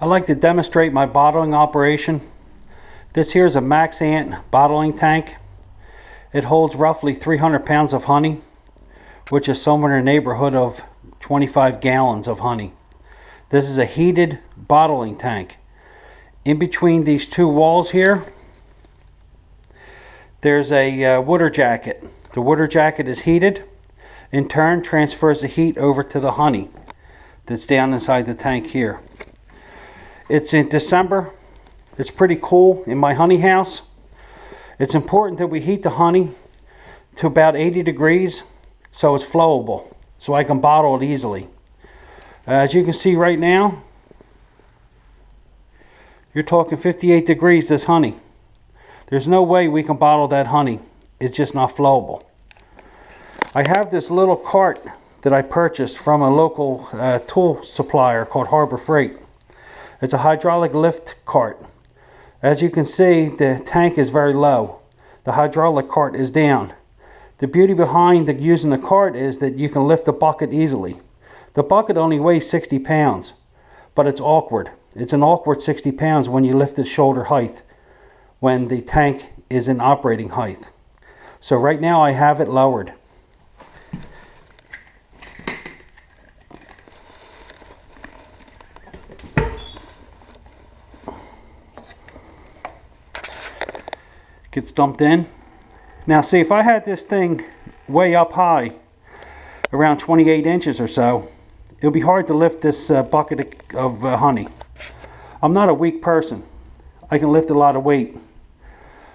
I like to demonstrate my bottling operation. This here is a MaxAnt bottling tank. It holds roughly 300 pounds of honey, which is somewhere in the neighborhood of 25 gallons of honey. This is a heated bottling tank. In between these two walls here, there's a water jacket. The water jacket is heated. In turn, transfers the heat over to the honey that's down inside the tank here. It's in December. It's pretty cool in my honey house. It's important that we heat the honey to about 80 degrees so it's flowable, so I can bottle it easily. As you can see right now, you're talking 58 degrees this honey. There's no way we can bottle that honey. It's just not flowable. I have this little cart that I purchased from a local tool supplier called Harbor Freight. It's a hydraulic lift cart. As you can see, the tank is very low. The hydraulic cart is down. The beauty behind using the cart is that you can lift the bucket easily. The bucket only weighs 60 pounds, but it's awkward. It's an awkward 60 pounds when you lift it shoulder height, when the tank is in operating height. So right now I have it lowered. Gets dumped in. Now see, if I had this thing way up high, around 28 inches or so, it would be hard to lift this bucket of honey. I'm not a weak person. I can lift a lot of weight.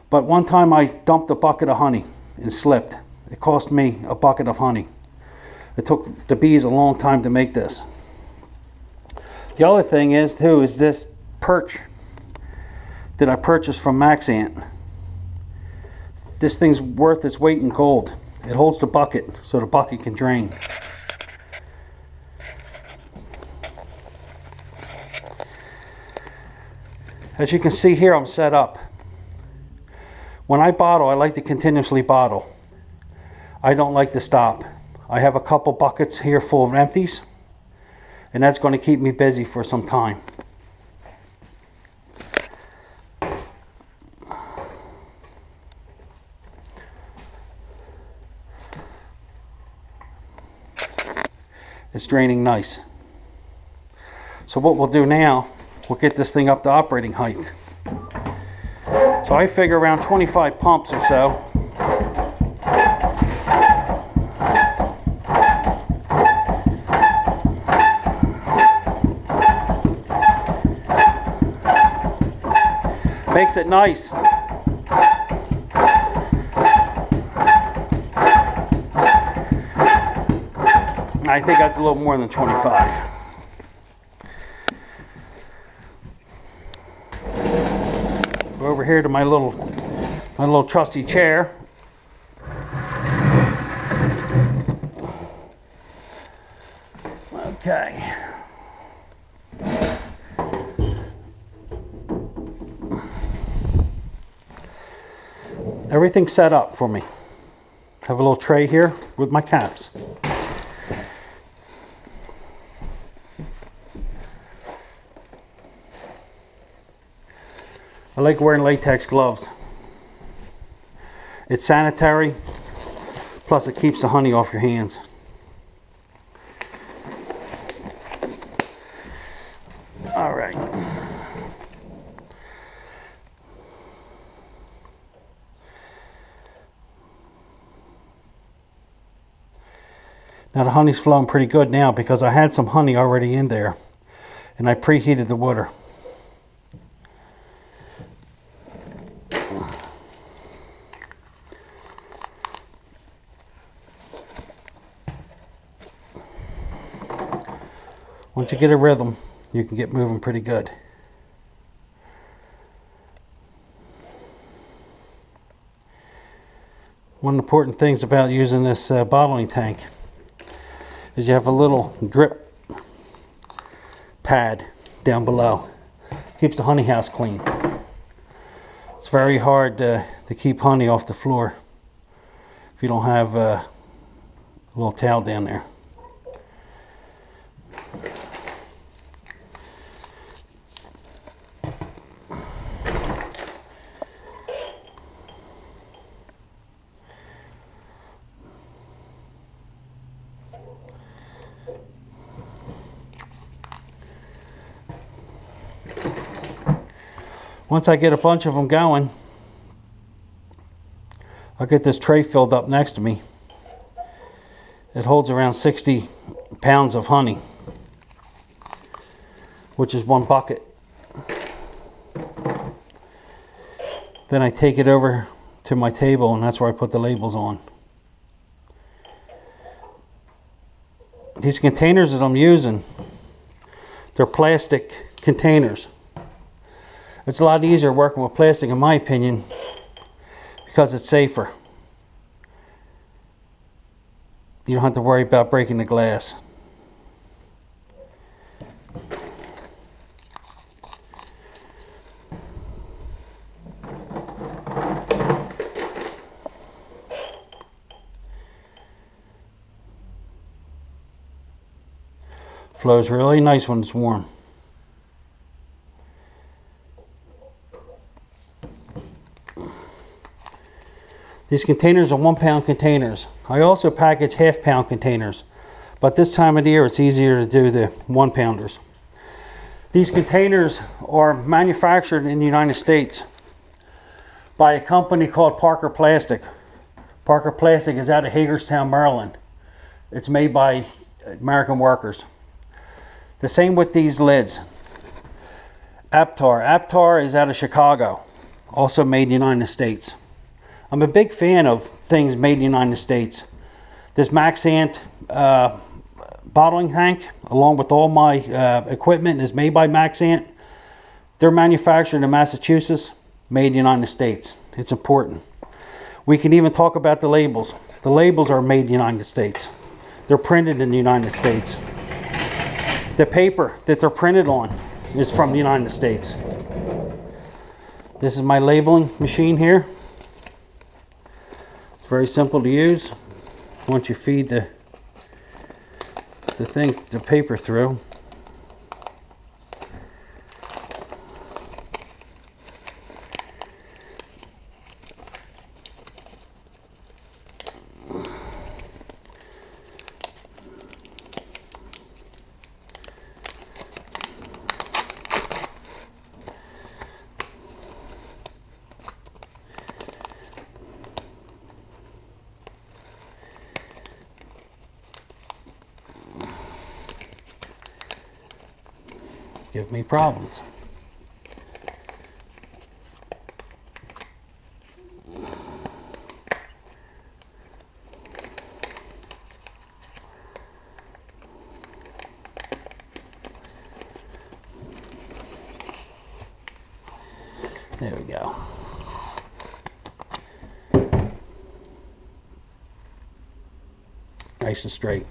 But one time I dumped a bucket of honey and slipped. It cost me a bucket of honey. It took the bees a long time to make this. The other thing is too is this perch that I purchased from MaxAnt. This thing's worth its weight in gold. It holds the bucket so the bucket can drain. As you can see here, I'm set up. When I bottle, I like to continuously bottle. I don't like to stop. I have a couple buckets here full of empties, and that's going to keep me busy for some time. It's draining nice. So what we'll do now, we'll get this thing up to operating height. So I figure around 25 pumps or so. Makes it nice. I think that's a little more than 25. Go over here to my little trusty chair. Okay. Everything's set up for me. Have a little tray here with my caps. I like wearing latex gloves. It's sanitary, plus it keeps the honey off your hands. All right. Now the honey's flowing pretty good now because I had some honey already in there and I preheated the water. Once you get a rhythm, you can get moving pretty good. One of the important things about using this bottling tank is you have a little drip pad down below. Keeps the honey house clean. It's very hard to keep honey off the floor if you don't have a little towel down there. Once I get a bunch of them going, I'll get this tray filled up next to me. It holds around 60 pounds of honey, which is 1 bucket. Then I take it over to my table, and that's where I put the labels on. These containers that I'm using, they're plastic containers. It's a lot easier working with plastic, in my opinion, because it's safer. You don't have to worry about breaking the glass. Flows really nice when it's warm. These containers are 1 pound containers. I also package half-pound containers, but this time of the year it's easier to do the 1 pounders. These containers are manufactured in the United States by a company called Parker Plastic. Parker Plastic is out of Hagerstown, Maryland. It's made by American workers. The same with these lids. Aptar. Aptar is out of Chicago, also made in the United States. I'm a big fan of things made in the United States. This Maxant bottling tank, along with all my equipment, is made by Maxant. They're manufactured in Massachusetts, made in the United States. It's important. We can even talk about the labels. The labels are made in the United States. They're printed in the United States. The paper that they're printed on is from the United States. This is my labeling machine here. It's very simple to use. Once you feed the paper through. Give me problems. There we go. Nice and straight.